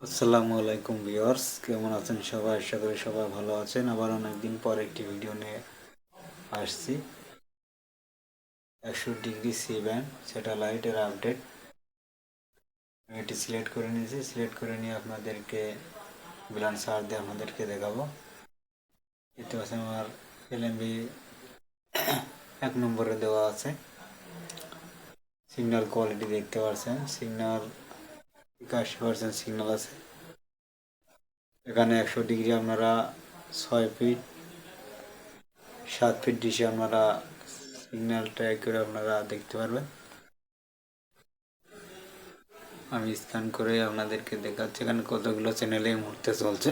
আসসালামু আলাইকুম ভিউয়ার্স, কেমন আছেন সবাই? আশা করি সবাই ভালো আছেন। আবার অনেকদিন পর একটি ভিডিও নিয়ে আসছি। 100° সি ব্যান্ড স্যাটেলাইটের আপডেট এটি সিলেক্ট করে নিয়েছি। সিলেক্ট করে নিয়ে আপনাদেরকে বিলান সার দিয়ে আপনাদেরকে দেখাবো। এতে আছে আমার এলএমবি 1 নম্বরে দেওয়া আছে। সিগন্যাল কোয়ালিটি দেখতে পাচ্ছেন, সিগন্যাল 81% সিগন্যাল আছে। এখানে 100° আপনারা 6 ফিট 7 ফিট ডিশে আপনারা সিগন্যাল ট্র্যাক করে আপনারা দেখতে পারবেন। আমি স্ক্যান করে আপনাদেরকে দেখাচ্ছি এখানে কতগুলো চ্যানেল এই মুহূর্তে চলছে।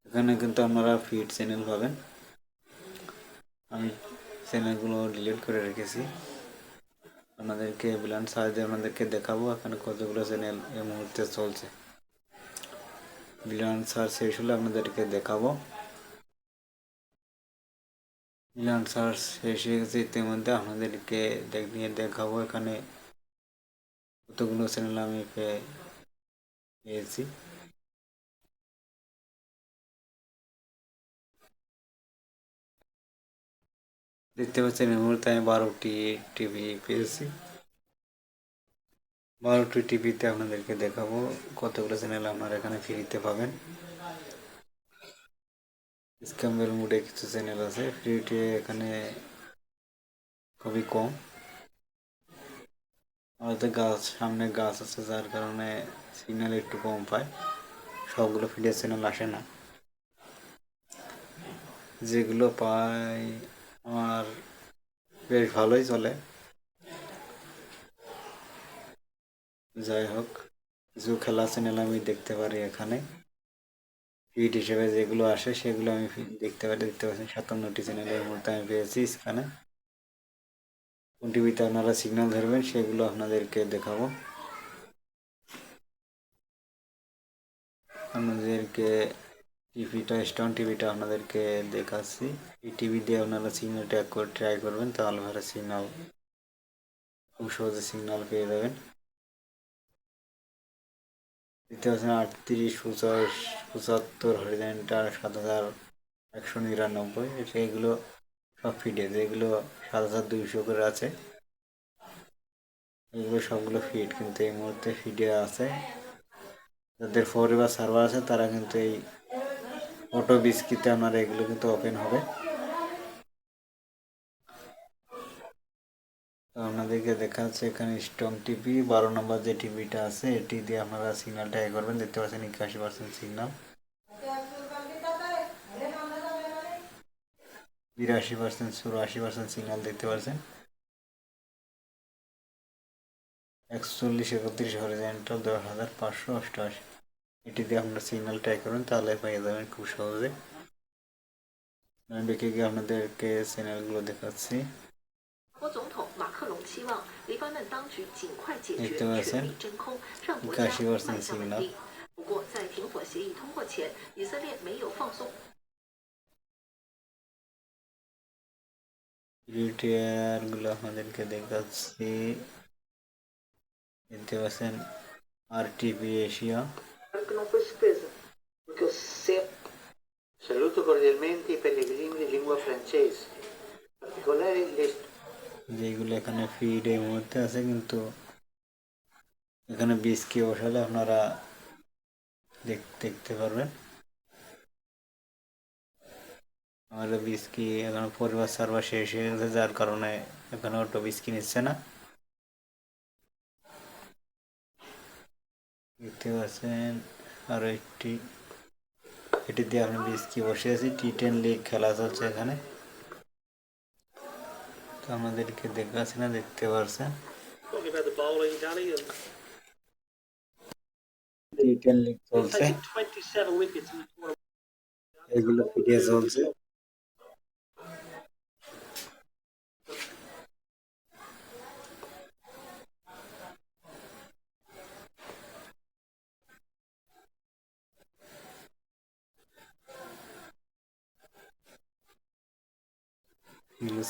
এখানে কিন্তু আপনারা ফিড চ্যানেল পাবেন। আমি চ্যানেলগুলো ডিলিট করে রেখেছি। আপনাদেরকে ব্ল্যান্ড সার্চ আপনাদেরকে দেখাবো এখানে কতগুলো চ্যানেল এই মুহূর্তে চলছে। ব্ল্যান্ড সার্চ শেষ হলে আপনাদেরকে দেখাবো। ব্ল্যান্ড সার্চ শেষ হয়ে গেছে, ইতিমধ্যে আপনাদেরকে নিয়ে দেখাবো এখানে কতগুলো চ্যানেল আমি পেয়েছি। দেখতে পাচ্ছেন এই মুহূর্তে আমি 12টি টিভি পেয়েছি। 12টি টিভিতে আপনাদেরকে দেখাবো কতগুলো চ্যানেল আপনারা এখানে ফ্রিতে পাবেন। স্ক্যাম্বেল মোডে কিছু চ্যানেল আছে, ফ্রিতে এখানে খুবই কম। আমাদের সামনে গাছ আছে, যার কারণে সিগন্যাল একটু কম পায়। সবগুলো ফ্রিতে চ্যানেল আসে না, যেগুলো পাই আমার বেশ ভালোই চলে। যাই হোক, কিছু খেলা চ্যানেল আমি দেখতে পারি এখানে। ফিড হিসেবে যেগুলো আসে সেগুলো আমি দেখতে পারি। দেখতে পাচ্ছেন 57টি চ্যানেলের মধ্যে আমি পেয়েছি। এখানে কোন টিভিতে আপনারা সিগন্যাল ধরবেন সেগুলো আপনাদেরকে দেখাবো। আপনাদেরকে টিভিটা স্টোন টিভিটা আপনাদেরকে দেখাচ্ছি। এই টিভি দিয়ে আপনারা সিগন্যাল ট্র্যাক করে ট্রাই করবেন, তাহলে ভালো সিগন্যাল খুব সহজে সিগন্যাল পেয়ে যাবেন। দেখতে পাচ্ছেন 38, 45, 75 হরিজেন্টাল 7199, সেইগুলো সব ফিডে। যেগুলো 7200 করে আছে এগুলো সবগুলো ফিড, কিন্তু এই মুহূর্তে ফিডে আছে। যাদের ফোরে বা সার্ভার আছে তারা কিন্তু এই অটো বিস্কিতে আপনারা এগুলো কিন্তু ওপেন হবে। তো আপনাদেরকে দেখা যাচ্ছে এখানে স্ট্রং টিভি 12 নম্বর যে টিভিটা আছে এটি দিয়ে আপনারা সিগন্যালটা এ করবেন। দেখতে পাচ্ছেন 81% সিগন্যাল, 82%, 84% সিগন্যাল দেখতে পাচ্ছেন। 41, 31 হরিজেন্টাল 10,588। এটি দিয়ে আপনারা সিগন্যাল ট্রাই করবেন, তাহলে পেয়ে যাবেন খুব সহজে। আমি দেখে গিয়ে আপনাদেরকে চ্যানেলগুলো দেখাচ্ছি। দেখতে পাচ্ছেন 81% সিগন্যাল। গুলো আপনাদেরকে দেখাচ্ছি। দেখতে পাচ্ছেন আর TV Asia. Saluto cordialmente i pellegrini di lingua francese, particolari যেগুলো এখানে ফিড এই মুহূর্তে আছে, কিন্তু এখানে বীজকে বসালে আপনারা দেখতে পারবেন। আমাদের বীজকি এখন পরিবার সার্ভার শেষ হয়ে গেছে, যার কারণে এখানে অটো বীজকি নিচ্ছে না। দেখতে পাচ্ছেন আরো এটি দিয়ে আপনি বীজকি বসিয়েছি। T10 লিগ খেলা চলছে এখানে, তো আমাদেরকে দেখাচ্ছে না, দেখতে পাচ্ছেন T10 লিগ চলছে, এগুলো ফিরে চলছে।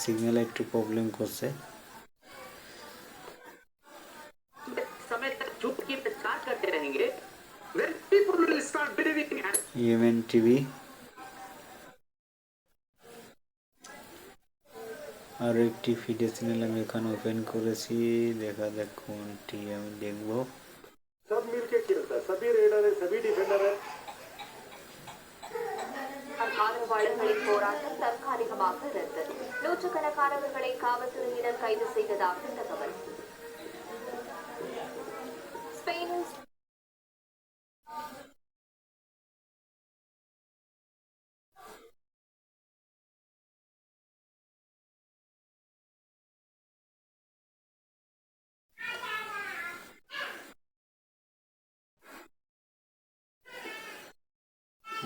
সিগন্যাল একটু প্রবলেম করছে। Then people will start believing. Yemen TV, আর একটি ফিডে চ্যানেল আমি এখানে ওপেন করেছি, দেখা যাক কোনটি আমি দেখবো। सब मिलके खेलता है, सभी रेडर है, सभी डिफेंडर है। ஆதரவாளர்களின் போராட்டம் தற்காலிகமாக ரத்து. நூற்றுக்கணக்கானவர்களை காவல்துறையினர் கைது செய்ததாக தகவல். ஸ்பெயினில்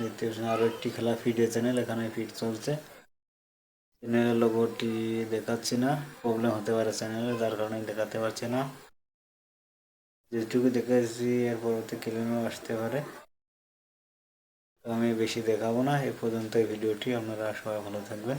দেখতে পাচ্ছেন আরো একটি খেলা ফিডে চ্যানেল, এখানে ফিড চলছে। চ্যানেলের লোগোটি দেখাচ্ছি না, প্রবলেম হতে পারে চ্যানেলে, যার কারণে দেখাতে পারছি না। যেটুকু দেখেছি এর পরবর্তী ক্লেমও আসতে পারে, তো আমি বেশি দেখাবো না। এ পর্যন্ত এই ভিডিওটি, আপনারা সবাই ভালো থাকবেন।